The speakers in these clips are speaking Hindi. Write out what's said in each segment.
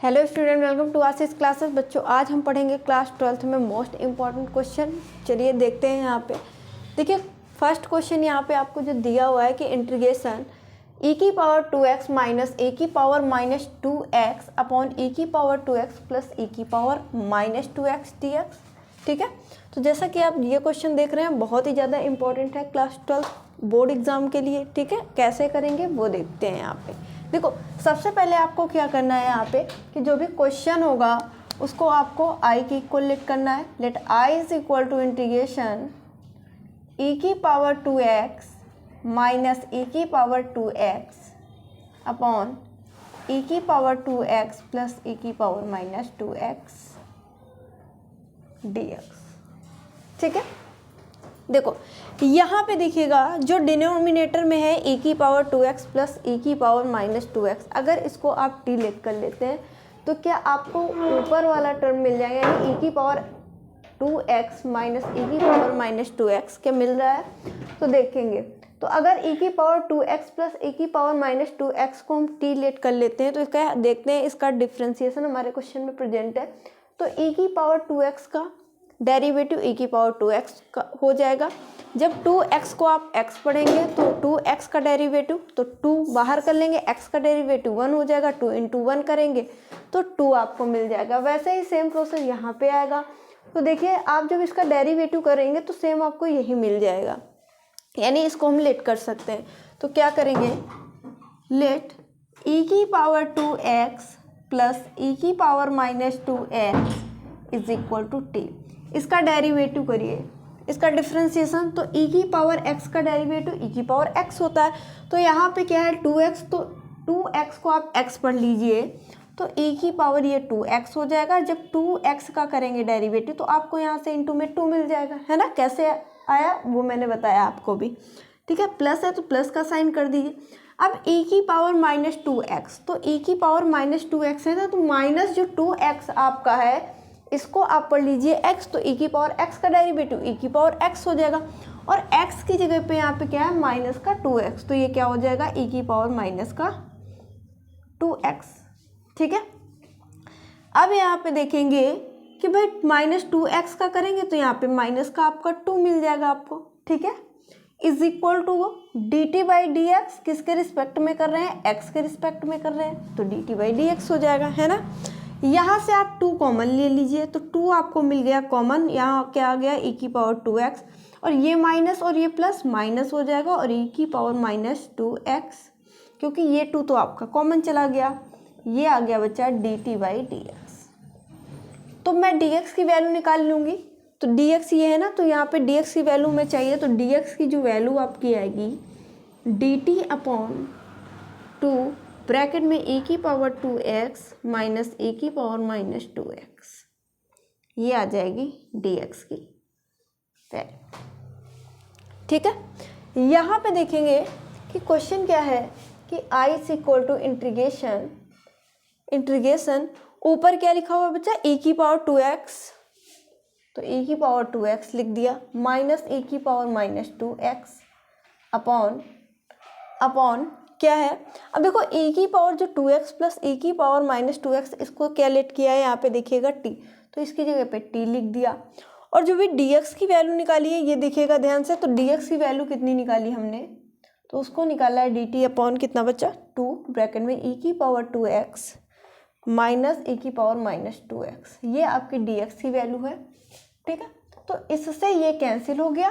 Hello student, welcome to Ashish classes. बच्चों, आज हम पढ़ेंगे क्लास 12th में मोस्ट इम्पॉर्टेंट क्वेश्चन। चलिए देखते हैं। यहाँ पे देखिए, फर्स्ट क्वेश्चन यहाँ पे आपको जो दिया हुआ है कि इंटीग्रेशन e की पावर 2x माइनस ए की power minus 2x upon e की पावर 2x प्लस e की पावर माइनस 2x dx। ठीक है, तो जैसा कि आप ये क्वेश्चन देख रहे हैं, बहुत ही ज़्यादा इंपॉर्टेंट है क्लास 12 बोर्ड एग्जाम के लिए। ठीक है, कैसे करेंगे वो देखते हैं। यहाँ पे देखो, सबसे पहले आपको क्या करना है यहाँ पे कि जो भी क्वेश्चन होगा उसको आपको i की इक्वल लेट करना है। Let i is equal to integration e की पावर 2x माइनस e की पावर 2x अपॉन e की पावर 2x प्लस e की पावर माइनस 2x dx। ठीक है, देखो यहाँ पे देखिएगा जो डिनोमिनेटर में है e की पावर 2x प्लस e की पावर माइनस 2x, अगर इसको आप t लेट कर लेते हैं तो क्या आपको ऊपर वाला टर्म मिल जाएगा, यानी e की पावर 2x माइनस e की पावर माइनस 2x क्या मिल रहा है। तो देखेंगे, तो अगर e की पावर 2x प्लस e की पावर माइनस 2x को हम t लेट कर लेते हैं तो इसका देखते हैं, इसका डिफ्रेंसिएशन हमारे क्वेश्चन में प्रेजेंट है। तो e की पावर 2x का डेरिवेटिव e की पावर 2x का हो जाएगा। जब 2x को आप x पढ़ेंगे तो 2x का डेरिवेटिव, तो 2 बाहर कर लेंगे, x का डेरिवेटिव 1 हो जाएगा। 2 इंटू 1 करेंगे तो 2 आपको मिल जाएगा। वैसे ही सेम प्रोसेस यहाँ पे आएगा। तो देखिए, आप जब इसका डेरिवेटिव करेंगे तो सेम आपको यही मिल जाएगा, यानी इसको हम लेट कर सकते हैं। तो क्या करेंगे, लेट e की पावर 2x प्लस e की power minus 2x is equal to T. इसका डेरिवेटिव करिए, इसका डिफ्रेंसिएशन, तो e की पावर x का डेरिवेटिव e की पावर x होता है। तो यहाँ पे क्या है 2x, तो 2x को आप x पढ़ लीजिए तो e की पावर ये 2x हो जाएगा। जब 2x का करेंगे डेरिवेटिव तो आपको यहाँ से इंटू में 2 मिल जाएगा, है ना। कैसे आया वो मैंने बताया आपको भी। ठीक है, प्लस है तो प्लस का साइन कर दीजिए। अब e की पावर माइनस 2x, तो e की पावर माइनस 2x है ना, तो माइनस जो 2x आपका है इसको आप पढ़ लीजिए x, तो e की पावर x का डेरिवेटिव e की पावर x हो जाएगा। और x की जगह पे यहाँ पे क्या है माइनस का 2x, तो ये क्या हो जाएगा e की पावर माइनस का 2x। ठीक है, अब यहाँ पे देखेंगे कि भाई माइनस 2x का करेंगे तो यहाँ पे माइनस का आपका 2 मिल जाएगा आपको। ठीक है, is equal to dt by D X, किसके रिस्पेक्ट में कर रहे हैं, x के रिस्पेक्ट में कर रहे हैं, तो dt बाई डी एक्स हो जाएगा, है ना। यहाँ से आप 2 कॉमन ले लीजिए तो 2 आपको मिल गया कॉमन। यहाँ क्या आ गया e की पावर 2x, और ये माइनस और ये प्लस माइनस हो जाएगा, और e की पावर माइनस 2x, क्योंकि ये 2 तो आपका कॉमन चला गया। ये आ गया बच्चा dt बाई डी एक्स। तो मैं dx की वैल्यू निकाल लूँगी, तो dx ये है ना, तो यहाँ पे dx की वैल्यू में चाहिए, तो dx की जो वैल्यू आपकी आएगी dt अपॉन 2 ब्रैकेट में e की पावर 2x माइनस e की पावर माइनस 2x, ये आ जाएगी dx की वैल्यू। ठीक है, यहाँ पे देखेंगे कि क्वेश्चन क्या है कि i is equal to integration ऊपर क्या लिखा हुआ है बच्चा, e की पावर 2x, तो e की पावर 2x लिख दिया, माइनस e की पावर माइनस 2x अपॉन क्या है। अब देखो e की पावर जो 2x प्लस e की पावर माइनस 2x, इसको क्या लेट किया है यहाँ पे देखिएगा t, तो इसकी जगह पे t लिख दिया। और जो भी dx की वैल्यू निकाली है ये देखिएगा ध्यान से, तो dx की वैल्यू कितनी निकाली हमने, तो उसको निकाला है dt अपॉन कितना बच्चा 2 ब्रैकेट में e की पावर 2x माइनस e की पावर माइनस 2x, ये आपकी dx की वैल्यू है। ठीक है, तो इससे ये कैंसिल हो गया,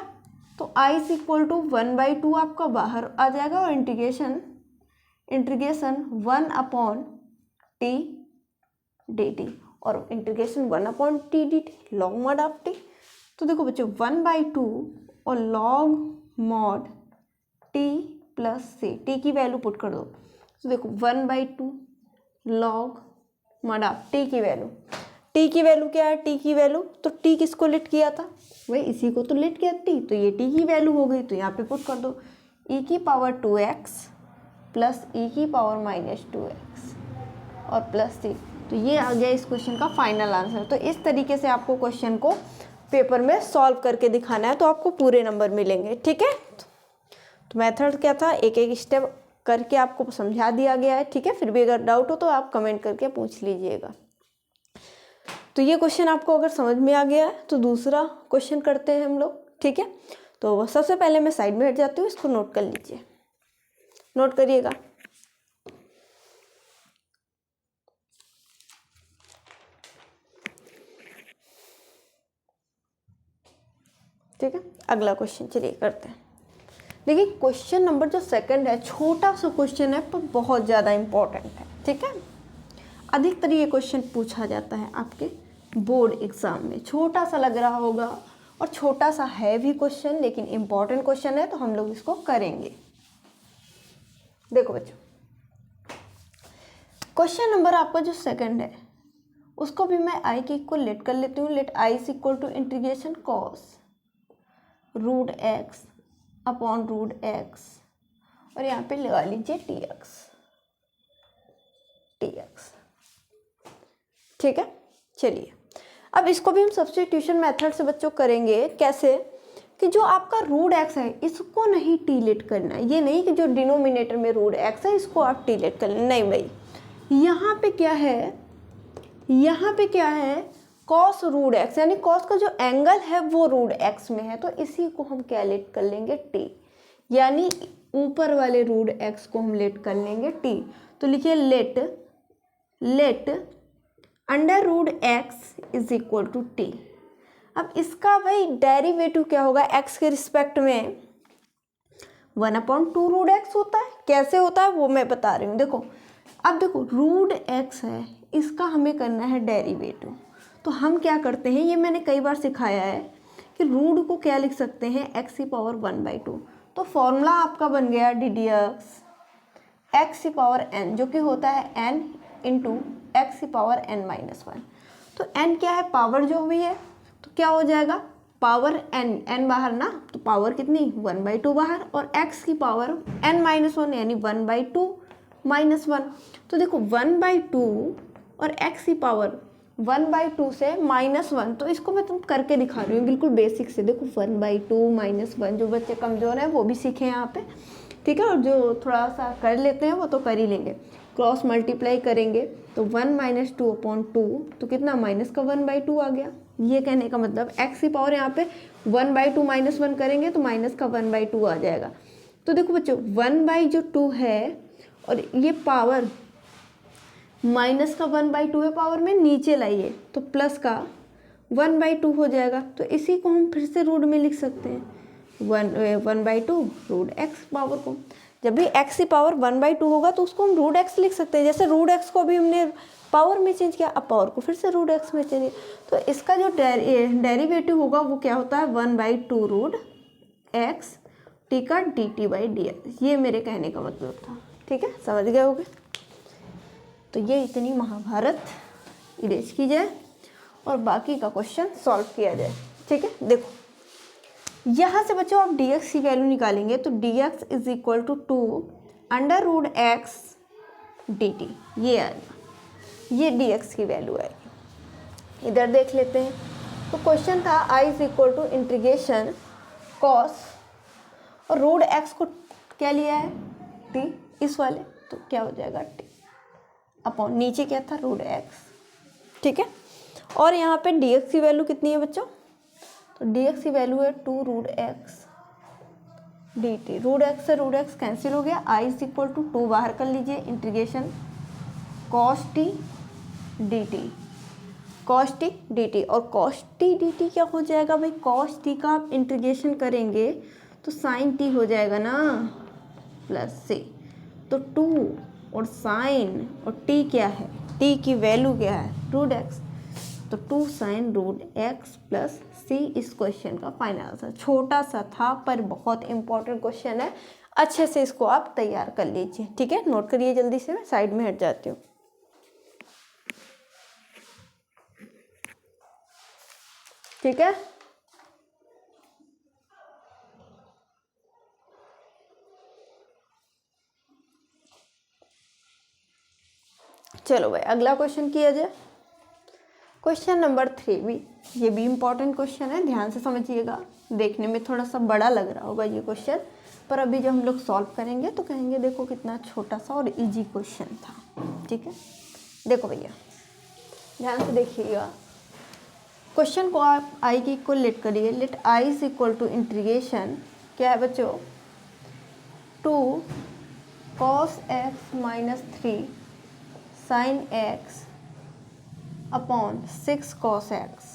तो i इज इक्वल टू 1/2 आपका बाहर आ जाएगा, और इंटीग्रेशन 1 अपॉन टी dt, और integration 1 upon T dt log mod of T. तो देखो बच्चों 1/2 और लॉग मॉड टी प्लस सी, टी की वैल्यू पुट कर दो, तो देखो 1/2 लॉग मॉड ऑफ टी की वैल्यू, टी की वैल्यू क्या है, टी की वैल्यू, तो टी किसको लिट किया था, वही इसी को तो लिट किया टी, तो ये टी की वैल्यू हो गई, तो यहाँ पे पुट कर दो e की पावर 2x प्लस e की पावर माइनस 2x और प्लस सी, तो ये आ गया इस क्वेश्चन का फाइनल आंसर। तो इस तरीके से आपको क्वेश्चन को पेपर में सॉल्व करके दिखाना है, तो आपको पूरे नंबर मिलेंगे। ठीक है, तो मेथड क्या था, एक एक स्टेप करके आपको समझा दिया गया है, ठीक है। फिर भी अगर डाउट हो तो आप कमेंट करके पूछ लीजिएगा। तो ये क्वेश्चन आपको अगर समझ में आ गया है तो दूसरा क्वेश्चन करते हैं हम लोग, ठीक है। तो सबसे पहले मैं साइड में हट जाती हूँ, इसको नोट कर लीजिए, नोट करिएगा। ठीक है, अगला क्वेश्चन चलिए करते हैं। देखिए क्वेश्चन नंबर जो सेकंड है, छोटा सा क्वेश्चन है पर बहुत ज़्यादा इम्पोर्टेंट है, ठीक है। अधिकतर ये क्वेश्चन पूछा जाता है आपके बोर्ड एग्जाम में। छोटा सा लग रहा होगा और छोटा सा है भी क्वेश्चन, लेकिन इम्पोर्टेंट क्वेश्चन है, तो हम लोग इसको करेंगे। देखो बच्चों, क्वेश्चन नंबर आपका जो सेकंड है उसको भी मैं आई के इक्वल लेट कर लेती हूँ। Let I is equal to integration cos root X upon root X, और यहाँ पे लगा लीजिए टी एक्स, ठीक है। चलिए अब इसको भी हम सब्स्टिट्यूशन मेथड से बच्चों करेंगे। कैसे कि जो आपका रूट एक्स है इसको नहीं टी लेट करना है। ये नहीं कि जो डिनोमिनेटर में रूट एक्स है इसको आप टी लेट कर लें, नहीं भाई। यहाँ पे क्या है, यहाँ पे क्या है, कॉस रूट एक्स, यानी कॉस का जो एंगल है वो रूट एक्स में है, तो इसी को हम क्या लेट कर लेंगे, टी। यानी ऊपर वाले रूट एक्स को हम लेट कर लेंगे टी। तो लिखिए let under root X is equal to T. अब इसका भाई डेरिवेटिव क्या होगा, एक्स के रिस्पेक्ट में 1/2 रूट एक्स होता है। कैसे होता है वो मैं बता रही हूँ। देखो अब देखो रूट एक्स है, इसका हमें करना है डेरिवेटिव। तो हम क्या करते हैं, ये मैंने कई बार सिखाया है कि रूट को क्या लिख सकते हैं, एक्स की पावर 1/2। तो फॉर्मूला आपका बन गया डी डी एक्स की पावर एन, जो कि होता है एन इंटू एक्स की पावर n-1। तो n क्या है, पावर जो भी है, तो क्या हो जाएगा, पावर n बाहर ना, तो पावर कितनी 1/2 बाहर, और x की पावर n-1 यानी 1/2 -1। तो देखो 1/2 और x की पावर 1/2 से -1, तो इसको मैं तुम करके दिखा रही हूँ बिल्कुल बेसिक से। देखो 1/2 -1, जो बच्चे कमज़ोर हैं वो भी सीखें यहाँ पे, ठीक है। और जो थोड़ा सा कर लेते हैं वो तो कर ही लेंगे। क्रॉस मल्टीप्लाई करेंगे तो 1 - 2/2, तो कितना माइनस का 1/2 आ गया। ये कहने का मतलब x की पावर यहाँ पे 1/2 -1 करेंगे तो माइनस का 1/2 आ जाएगा। तो देखो बच्चों 1/2 है और ये पावर माइनस का 1/2 है, पावर में नीचे लाइए तो प्लस का 1/2 हो जाएगा। तो इसी को हम फिर से रूट में लिख सकते हैं, 1/2 रूट एक्स पावर को। जब भी x की पावर 1/2 होगा तो उसको हम रूट एक्स लिख सकते हैं। जैसे रूट एक्स को भी हमने पावर में चेंज किया, अब पावर को फिर से रूट एक्स में चेंज किया। तो इसका जो डेरिवेटिव होगा वो क्या होता है, 1/2 रूट एक्स टी का D T by D X. ये मेरे कहने का मतलब था, ठीक है, समझ गए होगे। तो ये इतनी महाभारत इरेज की जाए और बाकी का क्वेश्चन सॉल्व किया जाए, ठीक है। देखो यहाँ से बच्चों आप dx की वैल्यू निकालेंगे तो dx is equal to 2 under root X D T, ये आएगा, ये dx की वैल्यू आएगी। इधर देख लेते हैं। तो क्वेश्चन था i is equal to integration cos, और रूट एक्स को क्या लिया है, t, इस वाले, तो क्या हो जाएगा t अपॉन नीचे क्या था रूट एक्स, ठीक है। और यहाँ पे dx की वैल्यू कितनी है बच्चों, तो dx की वैल्यू है 2 root X D T. Root X से रूट एक्स कैंसिल हो गया, i इज इक्वल टू 2 बाहर कर लीजिए, integration cos T D T, cos T D T. और कॉस टी डी टी क्या हो जाएगा भाई, कॉस टी का आप इंटीग्रेशन करेंगे तो साइन टी हो जाएगा ना, प्लस से। तो 2 और साइन और टी क्या है, टी की वैल्यू क्या है रूट एक्स, तो 2 साइन रूट एक्स प्लस सी इस क्वेश्चन का फाइनल आंसर। छोटा सा था पर बहुत इंपॉर्टेंट क्वेश्चन है, अच्छे से इसको आप तैयार कर लीजिए, ठीक है। नोट करिए जल्दी से, मैं साइड में हट जाती हूँ। ठीक है, चलो भाई अगला क्वेश्चन किया जाए। क्वेश्चन नंबर 3 भी, ये भी इम्पॉर्टेंट क्वेश्चन है, ध्यान से समझिएगा। देखने में थोड़ा सा बड़ा लग रहा होगा ये क्वेश्चन, पर अभी जब हम लोग सॉल्व करेंगे तो कहेंगे देखो कितना छोटा सा और इजी क्वेश्चन था। ठीक है, देखो भैया ध्यान से देखिएगा, क्वेश्चन को आप आई की इक्वल लेट करिए। Let I is equal to integration क्या है बच्चों, 2 cos x minus 3 sin x upon 6 cos x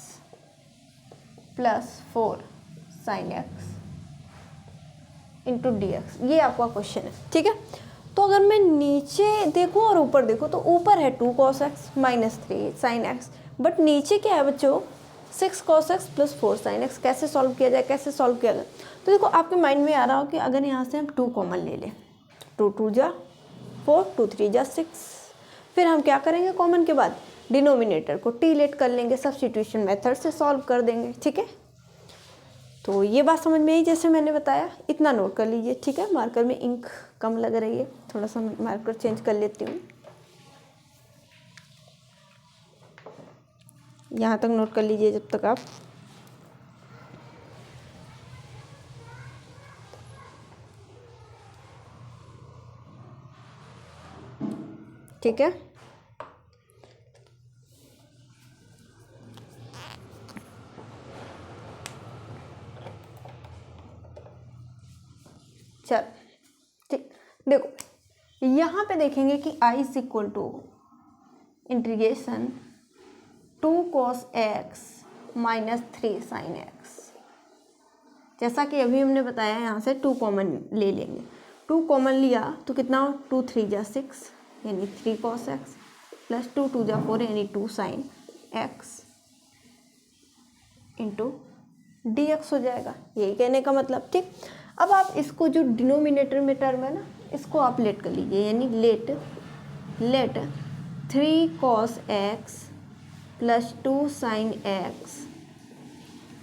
plus 4 sin x into D X. ये आपका क्वेश्चन है। ठीक है, तो अगर मैं नीचे देखूं और ऊपर देखूं तो ऊपर है 2 cos x minus 3 sin x, but नीचे क्या है बच्चों 6 cos x plus 4 sin x। कैसे सॉल्व किया जाए, कैसे सॉल्व किया जाए, तो देखो आपके माइंड में आ रहा हो कि अगर यहाँ से हम 2 कॉमन ले लें, 2 2 जा 4, 2 3 जा 6, फिर हम क्या करेंगे कॉमन के बाद डिनोमिनेटर को टी लेट कर लेंगे, सब्स्टिट्यूशन मेथड से सॉल्व कर देंगे। ठीक है, तो ये बात समझ में आई जैसे मैंने बताया, इतना नोट कर लीजिए। ठीक है, मार्कर में इंक कम लग रही है, थोड़ा सा मार्कर चेंज कर लेती हूँ, यहाँ तक नोट कर लीजिए जब तक आप। ठीक है, चल ठीक, देखो यहाँ पे देखेंगे कि i is equal to integration 2 cos x minus 3 sin x। जैसा कि अभी हमने बताया यहाँ से 2 कॉमन ले लेंगे, 2 कॉमन लिया तो कितना हो 2 3 जा 6 यानी 3 cos x प्लस 2 2 जा 4 यानी 2 sin x into D x हो जाएगा। यही कहने का मतलब। ठीक, अब आप इसको जो डिनोमिनेटर में टर्म है ना, इसको आप लेट कर लीजिए, यानी let 3 cos x plus 2 sin x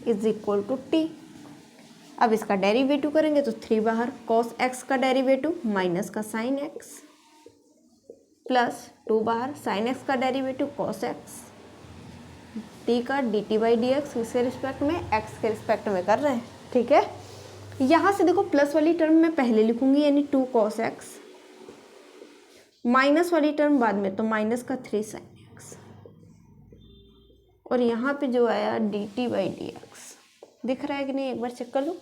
is equal to T. अब इसका डेरिवेटिव करेंगे तो 3 बाहर, cos x का डेरिवेटिव माइनस का sin x प्लस 2 बाहर, sin x का डेरिवेटिव cos x, टी का D T by D X किसके रिस्पेक्ट में, x के रिस्पेक्ट में कर रहे हैं। ठीक है, यहाँ से देखो प्लस वाली टर्म मैं पहले लिखूंगी यानी 2 cos x, माइनस वाली टर्म बाद में, तो माइनस का 3 sin x, और यहाँ पे जो आया D T by D x. दिख रहा है कि नहीं, एक बार चेक कर लो।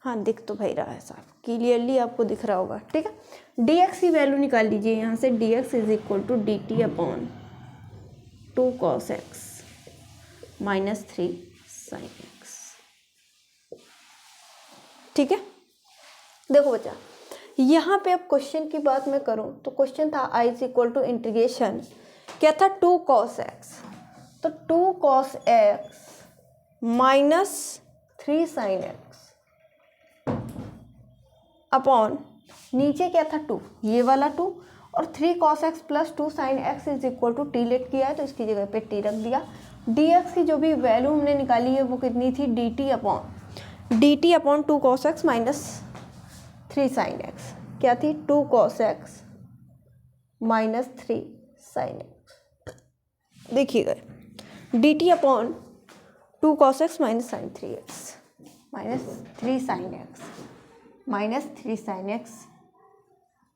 हाँ दिख तो भाई रहा है साहब, क्लियरली आपको दिख रहा होगा। ठीक है, डी एक्स की वैल्यू निकाल लीजिए यहाँ से, D X is equal to D T upon 2 cos x minus 3 sin x। ठीक है, देखो बच्चा यहाँ पे अब क्वेश्चन की बात मैं करूँ तो क्वेश्चन था i is equal to integration क्या था 2 cos x, तो 2 cos x minus 3 sin x upon नीचे क्या था 2, ये वाला 2, और 3 cos x plus 2 sin x is equal to T let किया है तो इसकी जगह पे टी रख दिया। डी एक्स की जो भी वैल्यू हमने निकाली है वो कितनी थी, D T upon 2 cos x minus 3 sin x, क्या थी 2 cos x minus 3 sin x। देखिएगा D T upon 2 cos x minus sin 3x minus 3 sin x minus 3 sin x,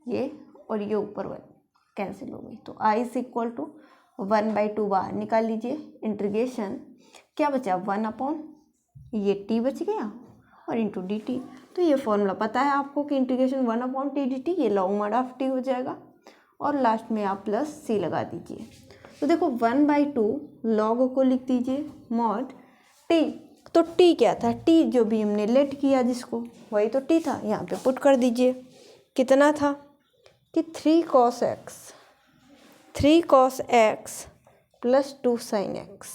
ये और ये ऊपर कैंसिल हो गई, तो i इज इक्वल टू 1/2 बाहर निकाल लीजिए। इंटीग्रेशन क्या बचा 1 अपॉन ये t बच गया और इंटू डी टी। तो ये फॉर्मूला पता है आपको कि integration 1 upon T D T, ये लॉग मॉड ऑफ टी हो जाएगा और लास्ट में आप प्लस सी लगा दीजिए। तो देखो 1/2 लॉग को लिख दीजिए मॉड टी, तो टी क्या था, टी जो भी हमने लेट किया जिसको वही तो टी था, यहाँ पे पुट कर दीजिए। कितना था कि 3 cos x plus 2 sin x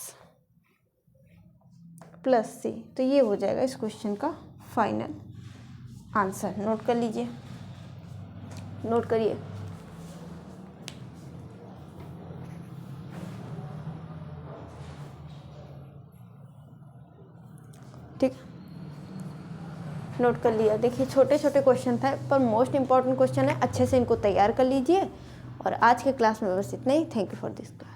plus C, तो ये हो जाएगा इस क्वेश्चन का फाइनल आंसर। नोट कर लीजिए, नोट करिए। ठीक, नोट कर लिया। देखिए छोटे छोटे क्वेश्चन था पर मोस्ट इंपॉर्टेंट क्वेश्चन है, अच्छे से इनको तैयार कर लीजिए। और आज के क्लास में बस इतना ही। Thank you for this class.